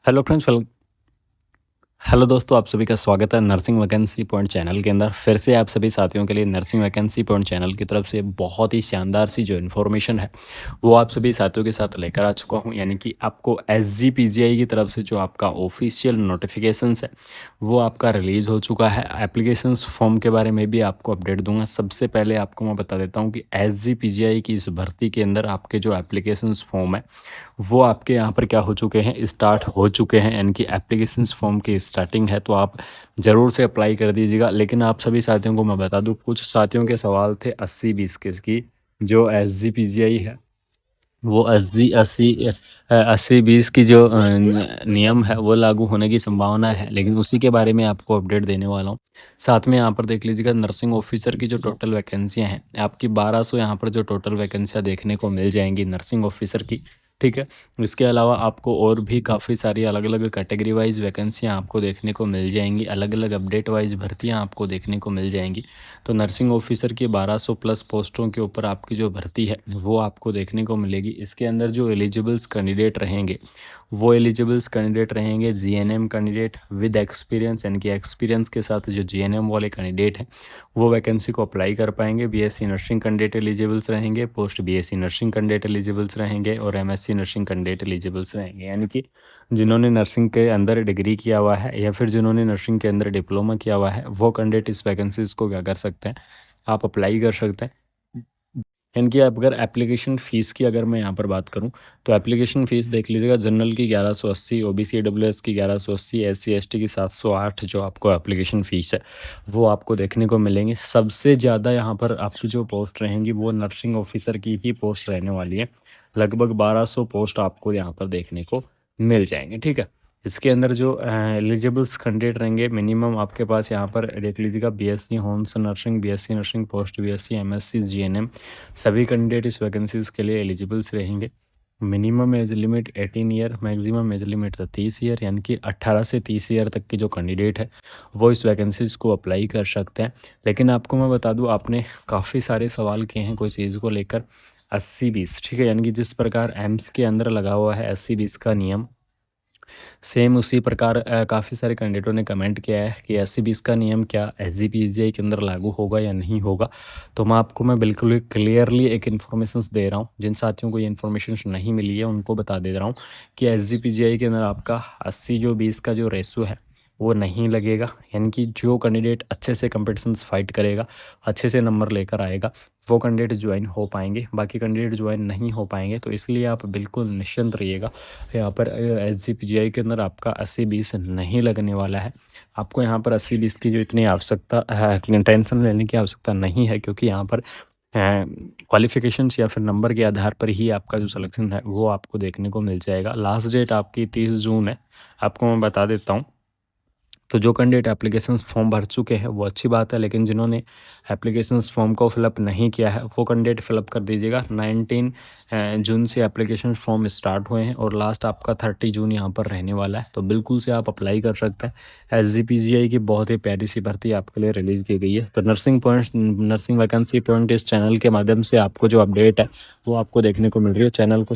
Hello friends hello दोस्तों, आप सभी का स्वागत है नर्सिंग वैकेंसी पॉइंट चैनल के अंदर। फिर से आप सभी साथियों के लिए नर्सिंग वैकेंसी पॉइंट चैनल की तरफ से बहुत ही शानदार सी जो इन्फॉर्मेशन है वो आप सभी साथियों के साथ लेकर आ चुका हूं। यानी कि आपको SGPGI की तरफ से जो आपका ऑफिशियल नोटिफिकेशंस है वो आपका रिलीज़ हो चुका है। एप्लीकेशंस फॉर्म के बारे में भी आपको अपडेट दूंगा। सबसे पहले आपको मैं बता देता हूँ कि SGPGI की इस भर्ती के अंदर आपके जो एप्लीकेशंस फॉर्म है वो आपके यहाँ पर क्या हो चुके हैं, स्टार्ट हो चुके हैं। यानी कि एप्लीकेशंस फॉर्म की स्टार्टिंग है, तो आप ज़रूर से अप्लाई कर दीजिएगा। लेकिन आप सभी साथियों को मैं बता दूं, कुछ साथियों के सवाल थे 80-20 के की जो SGPGI है वो 80-20 की जो नियम है वो लागू होने की संभावना है, लेकिन उसी के बारे में आपको अपडेट देने वाला हूँ। साथ में यहाँ पर देख लीजिएगा, नर्सिंग ऑफिसर की जो टोटल वैकेंसियाँ हैं आपकी 1200 यहाँ पर जो टोटल वैकेंसियाँ देखने को मिल जाएंगी नर्सिंग ऑफिसर की। ठीक है, इसके अलावा आपको और भी काफ़ी सारी अलग अलग कैटेगरी वाइज वैकेंसियाँ आपको देखने को मिल जाएंगी, अलग अलग अपडेट वाइज भर्तियाँ आपको देखने को मिल जाएंगी। तो नर्सिंग ऑफिसर की 1200 प्लस पोस्टों के ऊपर आपकी जो भर्ती है वो आपको देखने को मिलेगी। इसके अंदर जो एलिजिबल्स कैंडिडेट रहेंगे वो एलिजिबल्स कैंडिडेट रहेंगे GNM कैंडिडेट विद एक्सपीरियंस, यानी कि एक्सपीरियंस के साथ जो GNM वाले कैंडिडेट हैं वो वैकेंसी को अप्लाई कर पाएंगे। BSc नर्सिंग कैंडिडेट एलिजिबल्स रहेंगे, पोस्ट BSc नर्सिंग कैंडिडेट एलिजिबल्स रहेंगे और MSc नर्सिंग कैंडिडेट एलिजिबल्स रहेंगे। यानी कि जिन्होंने नर्सिंग के अंदर डिग्री किया हुआ है या फिर जिन्होंने नर्सिंग के अंदर डिप्लोमा किया हुआ है वो कैंडिडेट इस वैकेंसीज को क्या कर सकते हैं, आप अप्लाई कर सकते हैं। इनकी आप अगर एप्लीकेशन फ़ीस की अगर मैं यहाँ पर बात करूँ तो एप्लीकेशन फ़ीस देख लीजिएगा, जनरल की 1180, OBC AWS की 1180, SC ST की 708 जो आपको एप्लीकेशन फ़ीस है वो आपको देखने को मिलेंगे। सबसे ज़्यादा यहाँ पर आपकी जो पोस्ट रहेंगी वो नर्सिंग ऑफिसर की ही पोस्ट रहने वाली है। लगभग 1200 पोस्ट आपको यहाँ पर देखने को मिल जाएंगे। ठीक है, इसके अंदर जो एलिजिबल्स कैंडिडेट रहेंगे मिनिमम आपके पास यहाँ पर देख लीजिएगा, BSc homes nursing, BSc nursing, post BSc, MSc GNM सभी कैंडिडेट इस वैकेंसीज के लिए एलिजिबल्स रहेंगे। Minimum age limit 18 year, maximum age limit 30 year, यानी कि 18 से 30 ईयर तक की जो कैंडिडेट है वो इस वैकेंसीज को अप्लाई कर सकते हैं। लेकिन आपको मैं बता दूं, आपने काफ़ी सारे सवाल किए हैं कोई चीज़ को लेकर 80-20। ठीक है, यानी कि जिस प्रकार एम्स के अंदर लगा हुआ है 80-20 का नियम, सेम उसी प्रकार काफ़ी सारे कैंडिडेटों ने कमेंट किया है कि 80-20 का नियम क्या SGPGI के अंदर लागू होगा या नहीं होगा। तो मैं बिल्कुल क्लियरली एक इन्फॉर्मेशन दे रहा हूँ। जिन साथियों को ये इन्फॉर्मेशन नहीं मिली है उनको बता दे रहा हूँ कि SGPGI के अंदर आपका 80-20 का जो रेशो है वो नहीं लगेगा। यानी कि जो कैंडिडेट अच्छे से कॉम्पिटिशन्स फाइट करेगा, अच्छे से नंबर लेकर आएगा, वो कैंडिडेट ज्वाइन हो पाएंगे, बाकी कैंडिडेट ज्वाइन नहीं हो पाएंगे। तो इसलिए आप बिल्कुल निश्चिंत रहिएगा, यहाँ पर SGPGI के अंदर आपका 80-20 नहीं लगने वाला है। आपको यहाँ पर 80-20 की जो इतनी आवश्यकता है, टेंशन लेने की आवश्यकता नहीं है, क्योंकि यहाँ पर क्वालिफिकेशंस या फिर नंबर के आधार पर ही आपका जो सिलेक्शन है वो आपको देखने को मिल जाएगा। लास्ट डेट आपकी 30 जून है, आपको मैं बता देता हूँ। तो जो कैंडिडेट एप्लीकेशंस फॉर्म भर चुके हैं वो अच्छी बात है, लेकिन जिन्होंने एप्लीकेशंस फॉर्म को फिलअप नहीं किया है वो कैंडिडेट फिलअप कर दीजिएगा। 19 जून से एप्लीकेशन फॉर्म स्टार्ट हुए हैं और लास्ट आपका 30 जून यहाँ पर रहने वाला है। तो बिल्कुल से आप अप्लाई कर सकते हैं। SGPGI की बहुत ही प्यारी सी भर्ती आपके लिए रिलीज़ की गई है। तो नर्सिंग वैकेंसी पॉइंट इस चैनल के माध्यम से आपको जो अपडेट है वो आपको देखने को मिल रही है। चैनल को